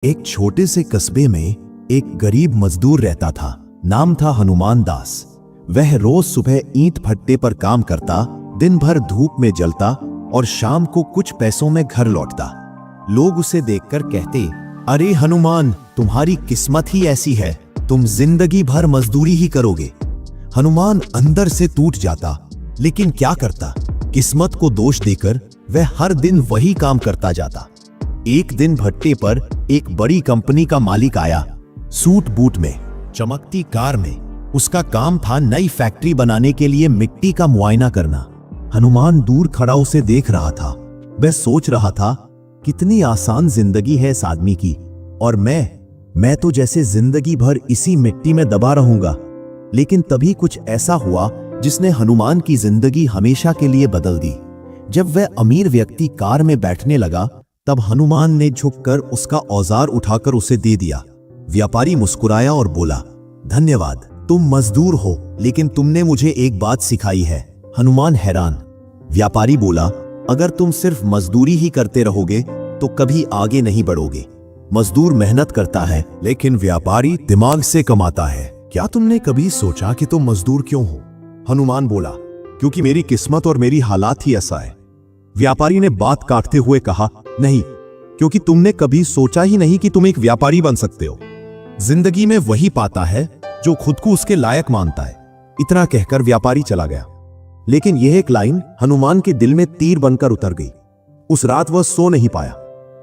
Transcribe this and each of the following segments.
एक छोटे से कस्बे में एक गरीब मजदूर रहता था। नाम था हनुमान दास। वह रोज सुबह ईंट भट्टे पर काम करता, दिन भर धूप में जलता और शाम को कुछ पैसों में घर लौटता। लोग उसे देखकर कहते, अरे हनुमान, तुम्हारी किस्मत ही ऐसी है, तुम जिंदगी भर मजदूरी ही करोगे। हनुमान अंदर से टूट जाता, लेकिन क्या करता, किस्मत को दोष देकर वह हर दिन वही काम करता जाता। एक दिन भट्टे पर एक बड़ी कंपनी का मालिक आया, सूट बूट में, चमकती कार में। उसका काम था नई फैक्ट्री बनाने के लिए मिट्टी का मुआयना करना। हनुमान दूर खड़ा उसे देख रहा था। वह सोच रहा था, कितनी आसान जिंदगी है इस आदमी की, और मैं तो जैसे जिंदगी भर इसी मिट्टी में दबा रहूंगा। लेकिन तभी कुछ ऐसा हुआ जिसने हनुमान की जिंदगी हमेशा के लिए बदल दी। जब वह अमीर व्यक्ति कार में बैठने लगा, तब हनुमान ने झुककर उसका औजार उठाकर उसे दे दिया। व्यापारी मुस्कुराया और बोला, धन्यवाद, तुम मजदूर हो, लेकिन तुमने मुझे एक बात सिखाई है। हनुमान हैरान। व्यापारी बोला, अगर तुम सिर्फ मजदूरी ही करते रहोगे तो कभी आगे नहीं बढ़ोगे। मजदूर मेहनत करता है, लेकिन व्यापारी दिमाग से कमाता है। क्या तुमने कभी सोचा कि तुम मजदूर क्यों हो? हनुमान बोला, क्योंकि मेरी किस्मत और मेरी हालात ही ऐसा है। व्यापारी ने बात काटते हुए कहा, नहीं, क्योंकि तुमने कभी सोचा ही नहीं कि तुम एक व्यापारी बन सकते हो। जिंदगी में वही पाता है जो खुद को उसके लायक मानता है। इतना कहकर व्यापारी चला गया। लेकिन यह एक लाइन हनुमान के दिल में तीर बनकर उतर गई। उस रात वह सो नहीं पाया।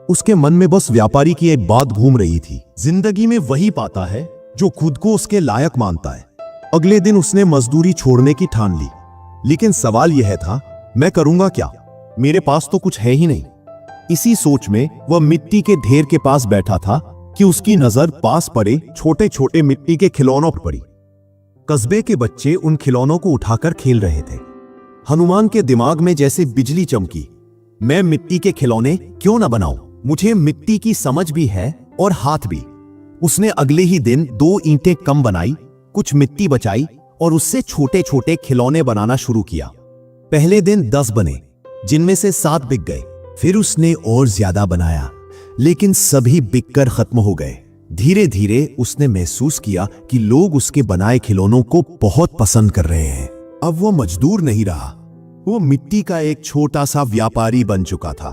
उसके मन में बस व्यापारी की एक बात घूम रही थी, जिंदगी में वही पाता है जो खुद को उसके लायक मानता है। अगले दिन उसने मजदूरी छोड़ने की ठान ली। लेकिन सवाल यह था, मैं करूंगा क्या? मेरे पास तो कुछ है ही नहीं। इसी सोच में वह मिट्टी के ढेर के पास बैठा था कि उसकी नजर पास पड़े छोटे छोटे मिट्टी के खिलौनों पर पड़ी। कस्बे के बच्चे उन खिलौनों को उठाकर खेल रहे थे। हनुमान के दिमाग में जैसे बिजली चमकी, मैं मिट्टी के खिलौने क्यों न बनाऊं? मुझे मिट्टी की समझ भी है और हाथ भी। उसने अगले ही दिन 2 ईंटें कम बनाई, कुछ मिट्टी बचाई और उससे छोटे छोटे खिलौने बनाना शुरू किया। पहले दिन 10 बने, जिनमें से 7 बिक गए। फिर उसने और ज्यादा बनाया, लेकिन सभी बिककर खत्म हो गए। धीरे धीरे उसने महसूस किया कि लोग उसके बनाए खिलौनों को बहुत पसंद कर रहे हैं। अब वो मजदूर नहीं रहा, वो मिट्टी का एक छोटा सा व्यापारी बन चुका था।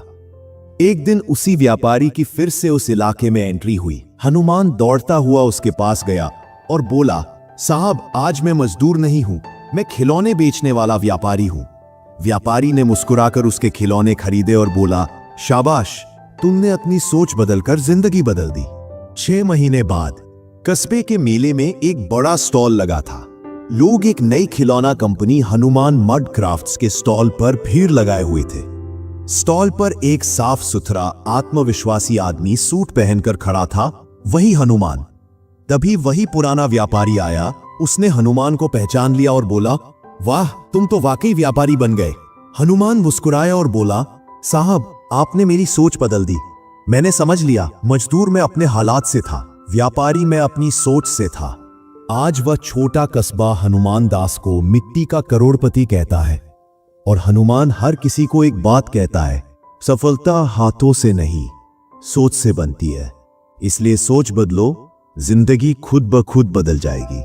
एक दिन उसी व्यापारी की फिर से उस इलाके में एंट्री हुई। हनुमान दौड़ता हुआ उसके पास गया और बोला, साहब, आज मैं मजदूर नहीं हूं, मैं खिलौने बेचने वाला व्यापारी हूं। व्यापारी ने मुस्कुराकर उसके खिलौने खरीदे और बोला, शाबाश, तुमने अपनी सोच बदलकर जिंदगी बदल दी। 6 महीने बाद कस्बे के मेले में एक बड़ा स्टॉल लगा था। लोग एक नई खिलौना कंपनी हनुमान मड क्राफ्ट्स के स्टॉल पर भीड़ लगाए हुए थे। स्टॉल पर एक साफ सुथरा आत्मविश्वासी आदमी सूट पहनकर खड़ा था, वही हनुमान। तभी वही पुराना व्यापारी आया। उसने हनुमान को पहचान लिया और बोला, वाह, तुम तो वाकई व्यापारी बन गए। हनुमान मुस्कुराया और बोला, साहब, आपने मेरी सोच बदल दी। मैंने समझ लिया, मजदूर मैं अपने हालात से था, व्यापारी मैं अपनी सोच से था। आज वह छोटा कस्बा हनुमान दास को मिट्टी का करोड़पति कहता है। और हनुमान हर किसी को एक बात कहता है, सफलता हाथों से नहीं, सोच से बनती है। इसलिए सोच बदलो, जिंदगी खुद ब खुद बदल जाएगी।